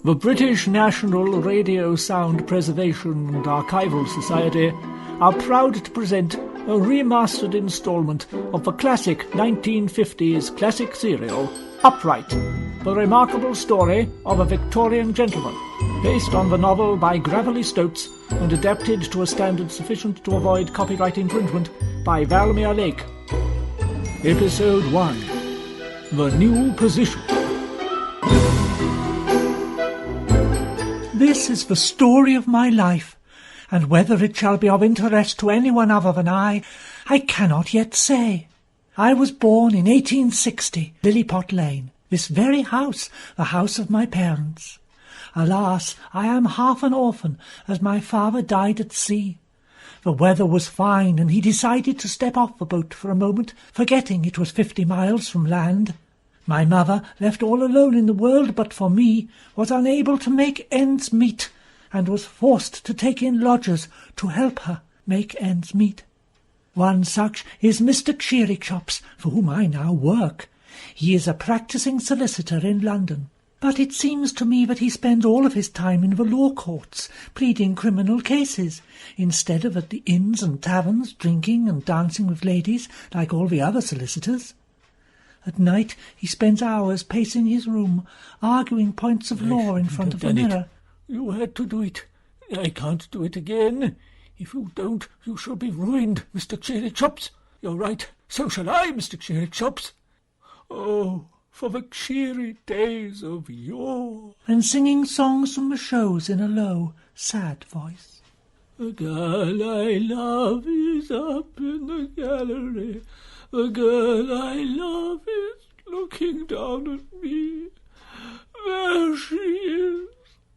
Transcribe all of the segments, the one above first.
The British National Radio Sound Preservation and Archival Society are proud to present a remastered instalment of the classic 1950s classic serial, Upright, the remarkable story of a Victorian gentleman, based on the novel by Gravelly Stoats and adapted to a standard sufficient to avoid copyright infringement by Valmere Lake. Episode 1. The New Position. This is the story of my life, and whether it shall be of interest to anyone other than I cannot yet say. I was born in 1860, Lillipot Lane, this very house, the house of my parents. Alas, I am half an orphan, as my father died at sea. The weather was fine, and he decided to step off the boat for a moment, forgetting it was 50 miles from land. My mother, left all alone in the world but for me, was unable to make ends meet, and was forced to take in lodgers to help her make ends meet. One such is Mr. Cheerychops, for whom I now work. He is a practising solicitor in London, but it seems to me that he spends all of his time in the law courts, pleading criminal cases, instead of at the inns and taverns, drinking and dancing with ladies, like all the other solicitors. At night he spends hours pacing his room, arguing points of law in front of the mirror. You had to do it. I can't do it again. If you don't, you shall be ruined, Mr. Cheerychops. You're right. So shall I, Mr. Cheerychops. Oh, for the cheery days of yore. And singing songs from the shows in a low, sad voice. The girl I love is up in the gallery. The girl I love is looking down at me. There she is,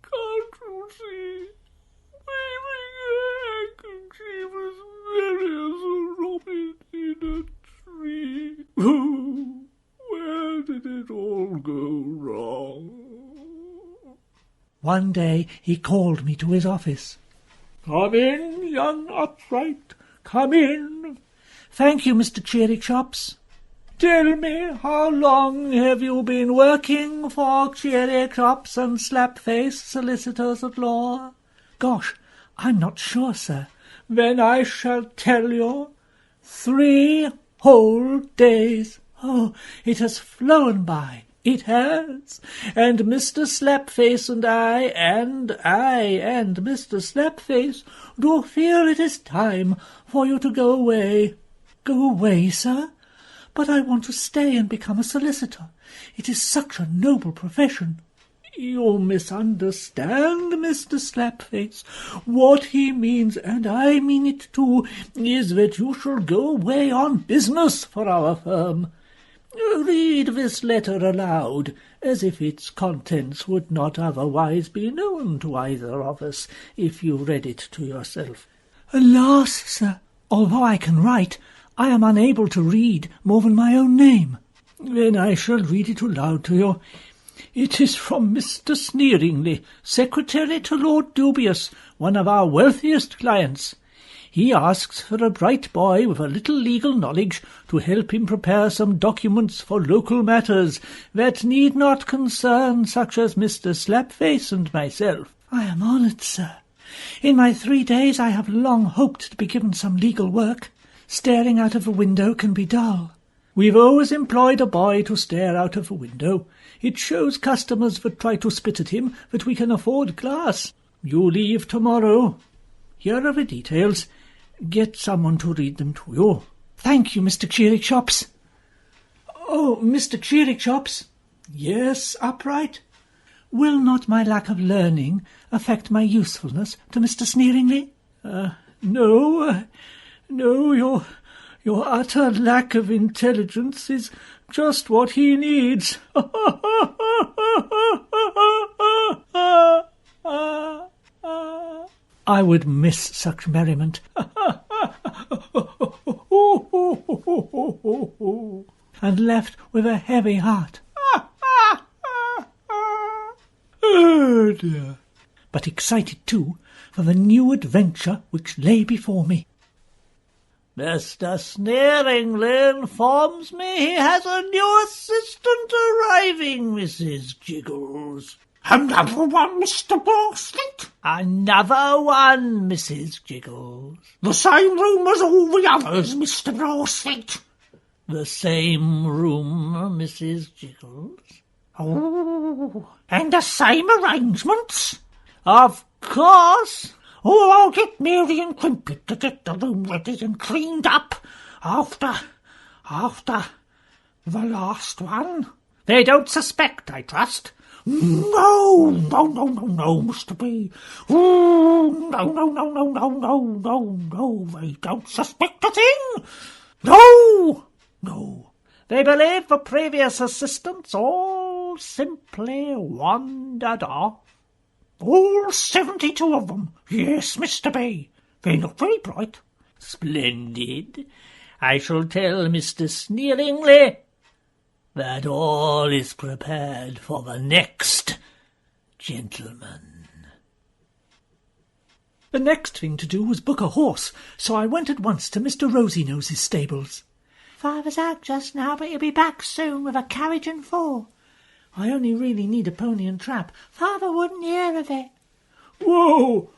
can't you see? Waving her handkerchief as merry as a robin in a tree. Oh, where did it all go wrong? One day he called me to his office. Come in, young Upright, come in. Thank you, Mr. Cheerychops. Tell me, how long have you been working for Cheerychops and Slapface solicitors at law? Gosh, I'm not sure, sir. Then I shall tell you. 3 whole days. Oh, it has flown by. It has, and Mr. Slapface and I and Mr. Slapface do fear it is time for you to go away. Go away, sir? But I want to stay and become a solicitor. It is such a noble profession. You misunderstand, Mr. Slapface. What he means, and I mean it too, is that you shall go away on business for our firm. Read this letter aloud, as if its contents would not otherwise be known to either of us, if you read it to yourself. Alas, sir, although I can write, I am unable to read more than my own name. Then I shall read it aloud to you. It is from Mr. Sneeringly, secretary to Lord Dubious, one of our wealthiest clients. He asks for a bright boy with a little legal knowledge to help him prepare some documents for local matters that need not concern such as Mr. Slapface and myself. I am honoured, sir. In my 3 days I have long hoped to be given some legal work. Staring out of the window can be dull. We've always employed a boy to stare out of the window. It shows customers that try to spit at him that we can afford glass. You leave tomorrow. Here are the details. Get someone to read them to you. Thank you, Mr. Cheerychops. Oh, Mr. Cheerychops. Yes, Upright? Will not my lack of learning affect my usefulness to Mr. Sneeringly? No, your utter lack of intelligence is just what he needs. I would miss such merriment. And left with a heavy heart. Oh dear. But excited too for the new adventure which lay before me. Mr. Sneeringly informs me he has a new assistant arriving, Mrs. Jiggles. Another one, Mr. Bracelet? Another one, Mrs. Jiggles. The same room as all the others, Mr. Bracelet? The same room, Mrs. Jiggles. Oh, and the same arrangements? Of course. Oh, I'll get Mary and Crimpet to get the room ready and cleaned up after the last one. They don't suspect, I trust. No, Mr. B. Oh, no, they don't suspect a thing. No. They believe the previous assistants all simply wandered off. All 72 of them. Yes, Mr. B. They're not very bright. Splendid. I shall tell Mr. Sneeringly that all is prepared for the next gentleman. The next thing to do was book a horse, so I went at once to Mr. Rosy-Nose's stables. Father's out just now, but he'll be back soon with a carriage and four. I only really need a pony and trap. Father wouldn't hear of it. Whoa!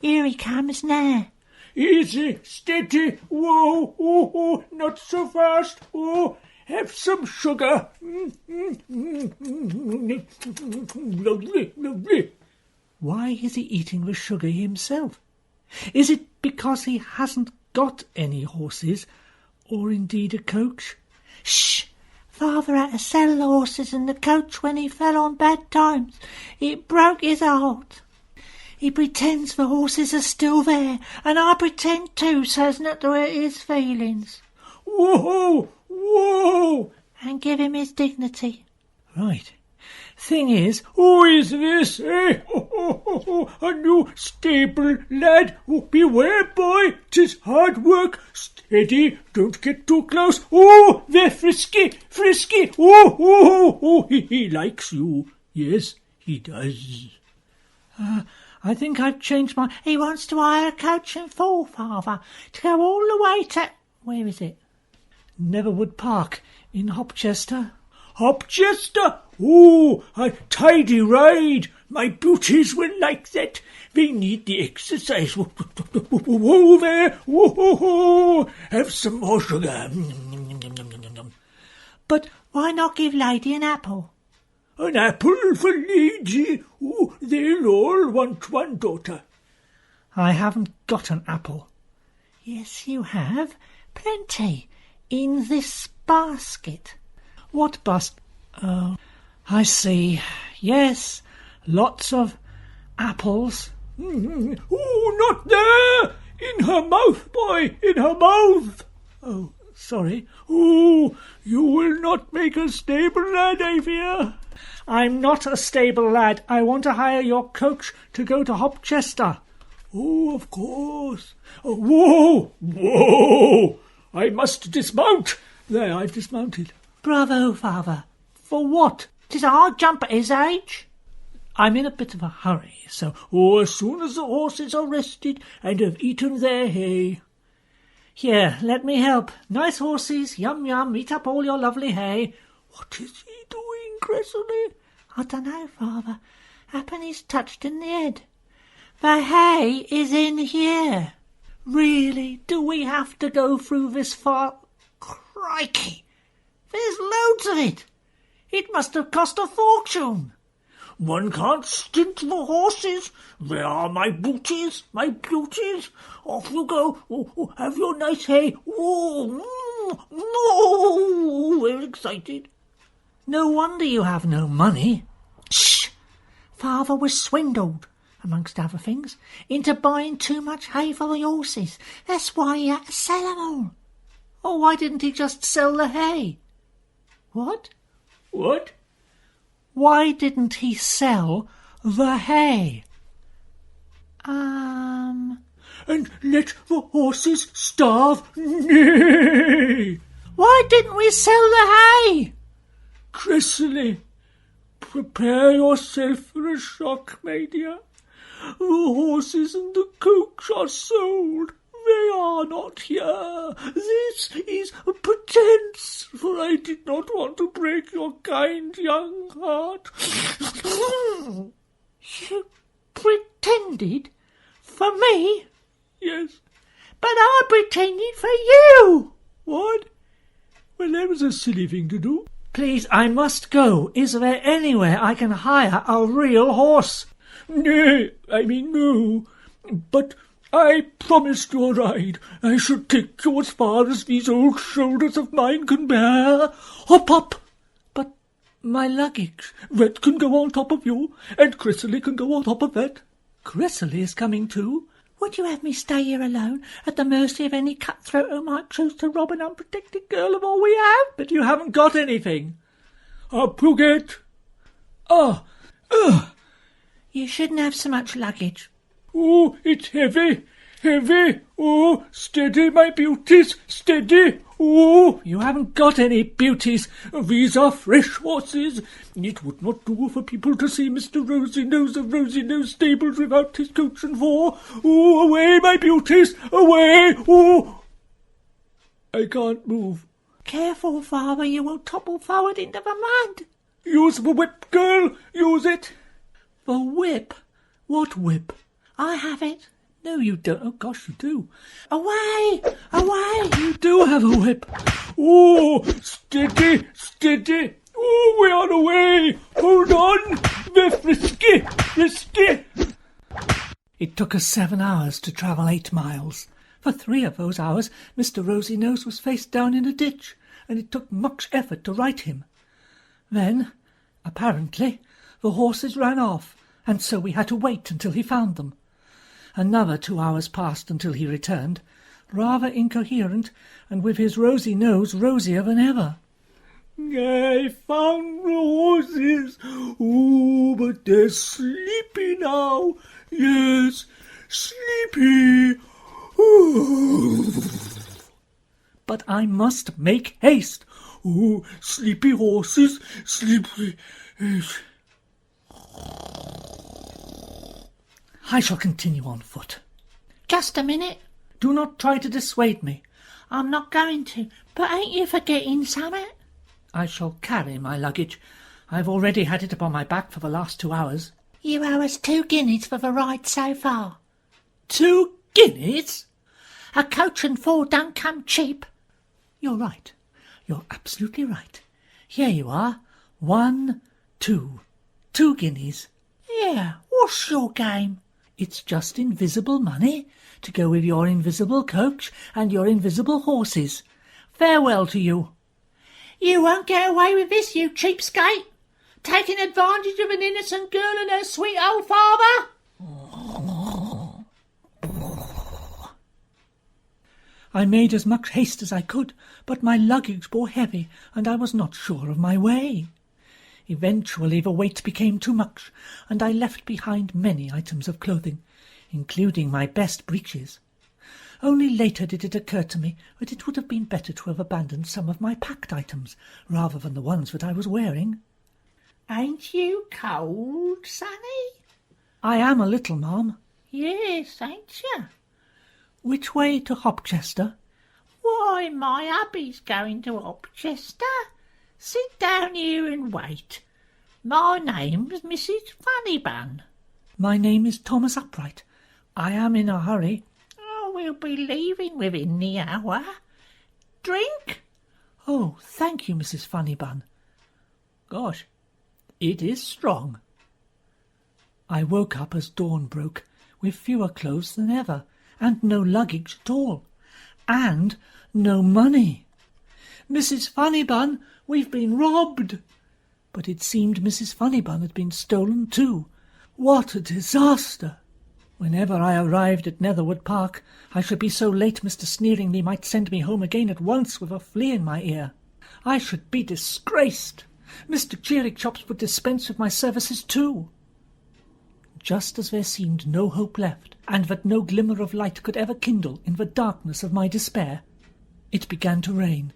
Here he comes now. Easy, steady, whoa, not so fast, have some sugar. Lovely. Why is he eating the sugar himself? Is it because he hasn't got any horses, or indeed a coach? Shh! Father had to sell the horses and the coach when he fell on bad times. It broke his heart. He pretends the horses are still there, and I pretend too, so's not to hurt his feelings. Whoa! And give him his dignity. Right. Thing is... Who is this, eh? A new stable lad. Beware, boy, 'tis hard work. Steady, don't get too close. They're frisky. He likes you. Yes, he does. I think I've changed my... He wants to hire a coach and four, Father, to go all the way to... Where is it? Neverwood Park, in Hopchester. Hopchester? A tidy ride. My beauties will like that. They need the exercise. Whoa there. Whoa. Have some more sugar. But why not give Lady an apple? An apple for Lady? They'll all want one daughter. I haven't got an apple. Yes, you have. Plenty. In this basket. What basket? Oh, I see. Yes, lots of apples. Not there! In her mouth, boy, in her mouth! Oh, sorry. You will not make a stable lad, I fear. I'm not a stable lad. I want to hire your coach to go to Hopchester. Of course. Whoa! I must dismount. There, I've dismounted. Bravo, Father. For what? 'Tis a hard jump at his age. I'm in a bit of a hurry, so... as soon as the horses are rested and have eaten their hay. Here, let me help. Nice horses, yum, eat up all your lovely hay. What is he doing, Cressley? I dunno, Father. Happen he's touched in the head. The hay is in here. Really? Do we have to go through this far? Crikey! There's loads of it. It must have cost a fortune. One can't stint the horses. They are my booties, my beauties. Off you go. Have your nice hay. We're excited. No wonder you have no money. Shh! Father was swindled, amongst other things, into buying too much hay for the horses. That's why he had to sell them all. Oh, why didn't he just sell the hay? What? Why didn't he sell the hay? And let the horses starve? Nay! Why didn't we sell the hay? Cressley, prepare yourself for a shock, my dear. The horses and the coach are sold. They are not here. This is a pretence, for I did not want to break your kind young heart. You pretended? For me? Yes. But I pretended for you. What? Well, that was a silly thing to do. Please, I must go. Is there anywhere I can hire a real horse? Nay, I mean no. But I promised you a ride. I should take you as far as these old shoulders of mine can bear. Hop up! But my luggage. That can go on top of you, and Chrysalie can go on top of that. Chrysalie is coming too. Would you have me stay here alone, at the mercy of any cutthroat who might choose to rob an unprotected girl of all we have? But you haven't got anything. Up you get. You shouldn't have so much luggage. Oh, it's heavy, heavy. Oh, steady, my beauties, steady. Oh, You haven't got any beauties. these are fresh horses. It would not do for people to see Mr. Rosy-Nose of Rosy-Nose stables without his coach and four. Oh, away, my beauties, away. Oh, I can't move. Careful, father, you will topple forward into the mud. Use the whip, girl, use it. The whip? What whip? I have it. No, you don't. Oh, gosh, you do. Away! Away! You do have a whip. Oh, steady, steady. Oh, we are away. Hold on. They're frisky, frisky. It took us 7 hours to travel 8 miles. For 3 of those hours, Mr. Rosy-Nose was face down in a ditch, and it took much effort to right him. Then, apparently, the horses ran off, and so we had to wait until he found them. Another 2 hours passed until he returned, rather incoherent, and with his rosy nose rosier than ever. I found the horses. Oh, but they're sleepy now. Yes, sleepy. Oh. But I must make haste. Oh, sleepy horses, sleepy. I shall continue on foot. Just a minute. Do not try to dissuade me. I'm not going to. But ain't you forgetting something? I shall carry my luggage. I've already had it upon my back for the last 2 hours. You owe us 2 guineas for the ride so far. 2 guineas? A coach and 4 don't come cheap. You're right. You're absolutely right. Here you are. 1, 2. 2 guineas. Yeah, what's your game? It's just invisible money to go with your invisible coach and your invisible horses. Farewell to you. You won't get away with this, you cheapskate. Taking advantage of an innocent girl and her sweet old father. I made as much haste as I could, but my luggage bore heavy, and I was not sure of my way. Eventually the weight became too much, and I left behind many items of clothing, including my best breeches. Only later did it occur to me that it would have been better to have abandoned some of my packed items, rather than the ones that I was wearing. Ain't you cold, Sonny? I am a little, ma'am. Yes, ain't you? Which way to Hopchester? Why, my hubby's going to Hopchester. Sit down here and wait. My name's Mrs. Funnybun. My name is Thomas Upright. I am in a hurry. Oh, we'll be leaving within the hour. Drink? Oh, thank you, Mrs. Funnybun. Gosh, it is strong. I woke up as dawn broke, with fewer clothes than ever, and no luggage at all, and no money. Mrs. Funnybun, we've been robbed. But it seemed Mrs. Funnybun had been stolen too. What a disaster! Whenever I arrived at Netherwood Park, I should be so late Mr. Sneeringly might send me home again at once with a flea in my ear. I should be disgraced. Mr. Cheerichops would dispense with my services too. Just as there seemed no hope left, and that no glimmer of light could ever kindle in the darkness of my despair, it began to rain.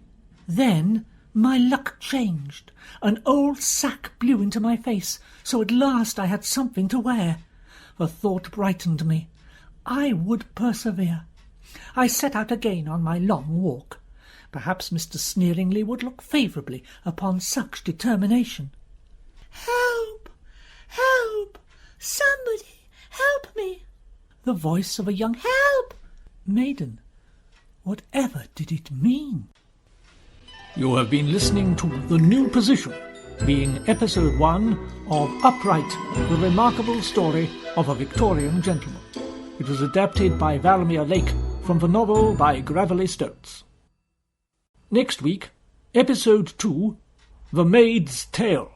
Then my luck changed. An old sack blew into my face, so at last I had something to wear. The thought brightened me. I would persevere. I set out again on my long walk. Perhaps Mr. Sneeringly would look favourably upon such determination. "Help! Help! Somebody help me!" The voice of a young "Help!" maiden. Whatever did it mean? You have been listening to The New Position, being episode 1 of Upright, the remarkable story of a Victorian gentleman. It was adapted by Valamir Lake from the novel by Gravelly Stoats. Next week, episode 2, The Maid's Tale.